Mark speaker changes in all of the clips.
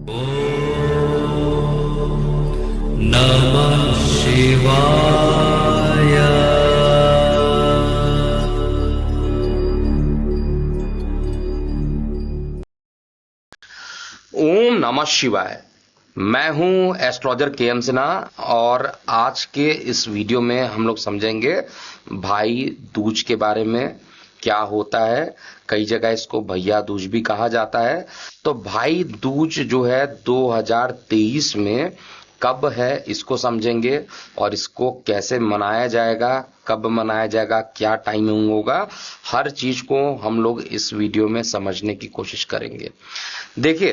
Speaker 1: नमः शिवाय।
Speaker 2: ओम नमः शिवाय। मैं हूं एस्ट्रोलॉजर के.एम. सिन्हा और आज के इस वीडियो में हम लोग समझेंगे भाई दूज के बारे में। क्या होता है, कई जगह इसको भैया दूज भी कहा जाता है। तो भाई दूज जो है 2023 में कब है इसको समझेंगे और इसको कैसे मनाया जाएगा, कब मनाया जाएगा, क्या टाइमिंग होगा, हर चीज को हम लोग इस वीडियो में समझने की कोशिश करेंगे। देखिए,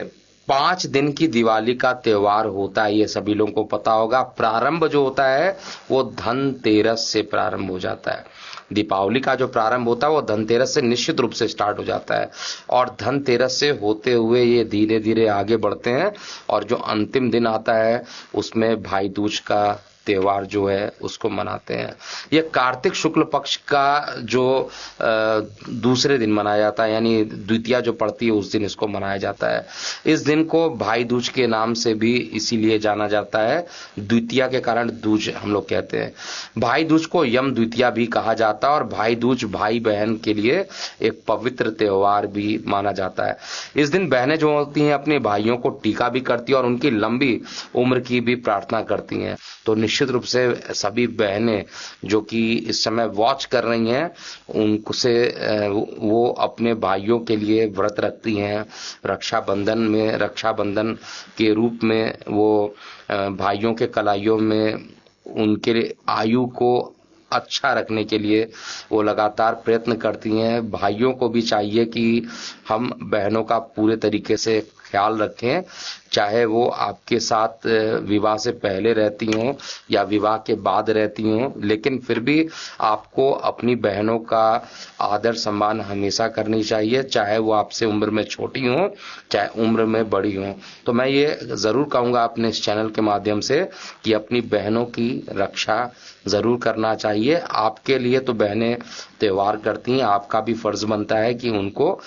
Speaker 2: 5 दिन की दिवाली का त्योहार होता है, ये सभी लोगों को पता होगा। प्रारंभ जो होता है वो धनतेरस से प्रारंभ हो जाता है। दीपावली का जो प्रारंभ होता है वो धनतेरस से निश्चित रूप से स्टार्ट हो जाता है और धनतेरस से होते हुए ये धीरे धीरे आगे बढ़ते हैं और जो अंतिम दिन आता है उसमें भाई दूज का त्योहार जो है उसको मनाते हैं। ये कार्तिक शुक्ल पक्ष का जो दूसरे दिन मनाया जाता है, यानी द्वितीया जो पड़ती है उस दिन इसको मनाया जाता है। इस दिन को भाई दूज के नाम से भी इसीलिए जाना जाता है, द्वितीया के कारण दूज हम लोग कहते हैं। भाई दूज को यम द्वितीया भी कहा जाता है और भाई दूज भाई बहन के लिए एक पवित्र त्योहार भी माना जाता है। इस दिन बहनें जो होती हैं अपने भाइयों को टीका भी करती हैं और उनकी लंबी उम्र की भी प्रार्थना करती हैं। तो निश्चित रूप से सभी बहनें जो कि इस समय वॉच कर रही हैं उनसे वो अपने भाइयों के लिए व्रत रखती हैं। रक्षाबंधन के रूप में वो भाइयों के कलाइयों में उनके आयु को अच्छा रखने के लिए वो लगातार प्रयत्न करती हैं। भाइयों को भी चाहिए कि हम बहनों का पूरे तरीके से ख्याल रखें, चाहे वो आपके साथ विवाह से पहले रहती हों या विवाह के बाद रहती हों, लेकिन फिर भी आपको अपनी बहनों का आदर सम्मान हमेशा करनी चाहिए, चाहे वो आपसे उम्र में छोटी हों चाहे उम्र में बड़ी हों। तो मैं ये ज़रूर कहूँगा अपने इस चैनल के माध्यम से कि अपनी बहनों की रक्षा ज़रूर करना चाहिए। आपके लिए तो बहनें त्योहार करती हैं, आपका भी फर्ज बनता है कि उनको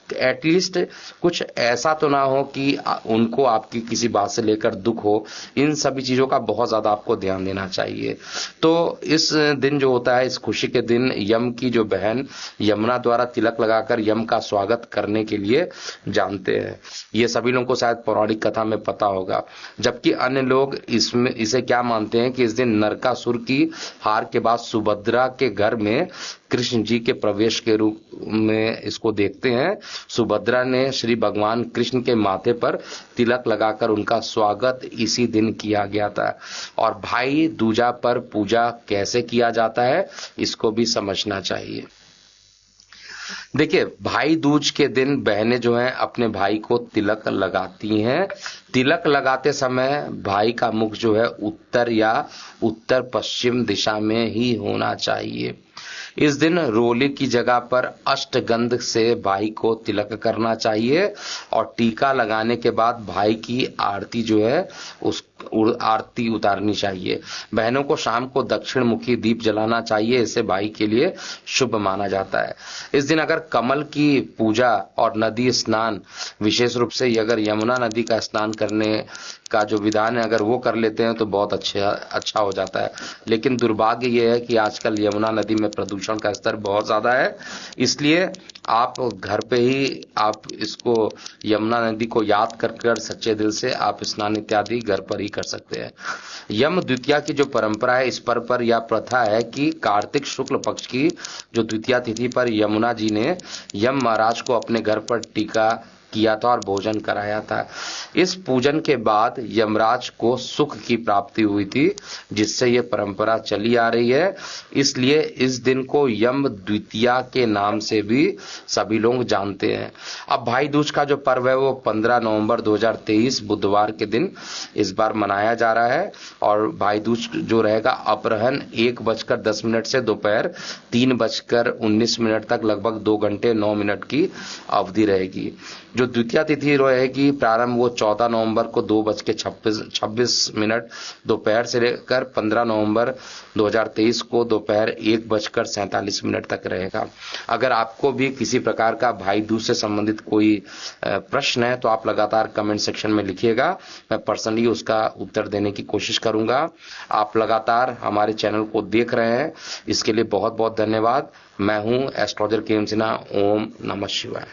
Speaker 2: एटलीस्ट कुछ ऐसा तो ना हो कि उनको आपकी किसी बात से लेकर दुख हो। इन सभी चीज़ों का बहुत ज़्यादा आपको ध्यान देना चाहिए। तो इस दिन जो होता है, इस खुशी के दिन यम की जो बहन यमुना द्वारा तिलक लगाकर यम का स्वागत करने के लिए जानते हैं। ये सभी लोगों को शायद पौराणिक कथा में पता होगा। जबकि अन्य लोग इसमें इसे क्या मानते हैं कि इस दिन नरकासुर की हार के बाद सुभद्रा के घर में कृष्ण जी के प्रवेश के रूप में इसको देखते हैं। सुभद्रा ने श्री भगवान कृष्ण के माथे पर तिलक लगाकर उनका स्वागत इसी दिन किया गया था। और भाई दूजा पर पूजा कैसे किया जाता है इसको भी समझना चाहिए। देखिए, भाई दूज के दिन बहनें जो हैं अपने भाई को तिलक लगाती हैं। तिलक लगाते समय भाई का मुख जो है उत्तर या उत्तर पश्चिम दिशा में ही होना चाहिए। इस दिन रोली की जगह पर अष्टगंध से भाई को तिलक करना चाहिए और टीका लगाने के बाद भाई की आरती जो है उस आरती उतारनी चाहिए। बहनों को शाम को दक्षिण मुखी दीप जलाना चाहिए, इससे भाई के लिए शुभ माना जाता है। इस दिन अगर कमल की पूजा और नदी स्नान, विशेष रूप से अगर यमुना नदी का स्नान करने का जो विधान है अगर वो कर लेते हैं तो बहुत अच्छा हो जाता है। लेकिन दुर्भाग्य ये है कि आजकल यमुना नदी में प्रदूषण का स्तर बहुत ज़्यादा है, इसलिए आप घर पे ही आप इसको यमुना नदी को याद कर सच्चे दिल से आप स्नान इत्यादि घर पर ही कर सकते हैं। यम द्वितीया की जो परंपरा है, इस पर यह प्रथा है कि कार्तिक शुक्ल पक्ष की जो द्वितीया तिथि पर यमुना जी ने यम महाराज को अपने घर पर टीका किया था और भोजन कराया था। इस पूजन के बाद यमराज को सुख की प्राप्ति हुई थी, जिससे ये परंपरा चली आ रही है। इसलिए इस दिन को यम द्वितीया के नाम से भी सभी लोग जानते हैं। अब भाई दूज का जो पर्व है वो 15 नवंबर 2023 बुधवार के दिन इस बार मनाया जा रहा है और भाई दूज जो रहेगा अपराह्न 1:10 से दोपहर 3:19 तक लगभग 2 घंटे 9 मिनट की अवधि रहेगी। जो द्वितीय तिथि रहेगी प्रारंभ वो 14 नवंबर को 2:26 दोपहर से लेकर 15 नवंबर 2023 को दोपहर 1:47 तक रहेगा। अगर आपको भी किसी प्रकार का भाई दूज से संबंधित कोई प्रश्न है तो आप लगातार कमेंट सेक्शन में लिखिएगा, मैं पर्सनली उसका उत्तर देने की कोशिश करूंगा। आप लगातार हमारे चैनल को देख रहे हैं, इसके लिए बहुत बहुत धन्यवाद। मैं हूं एस्ट्रोलॉजर के एम सिन्हा। ओम नमः शिवाय।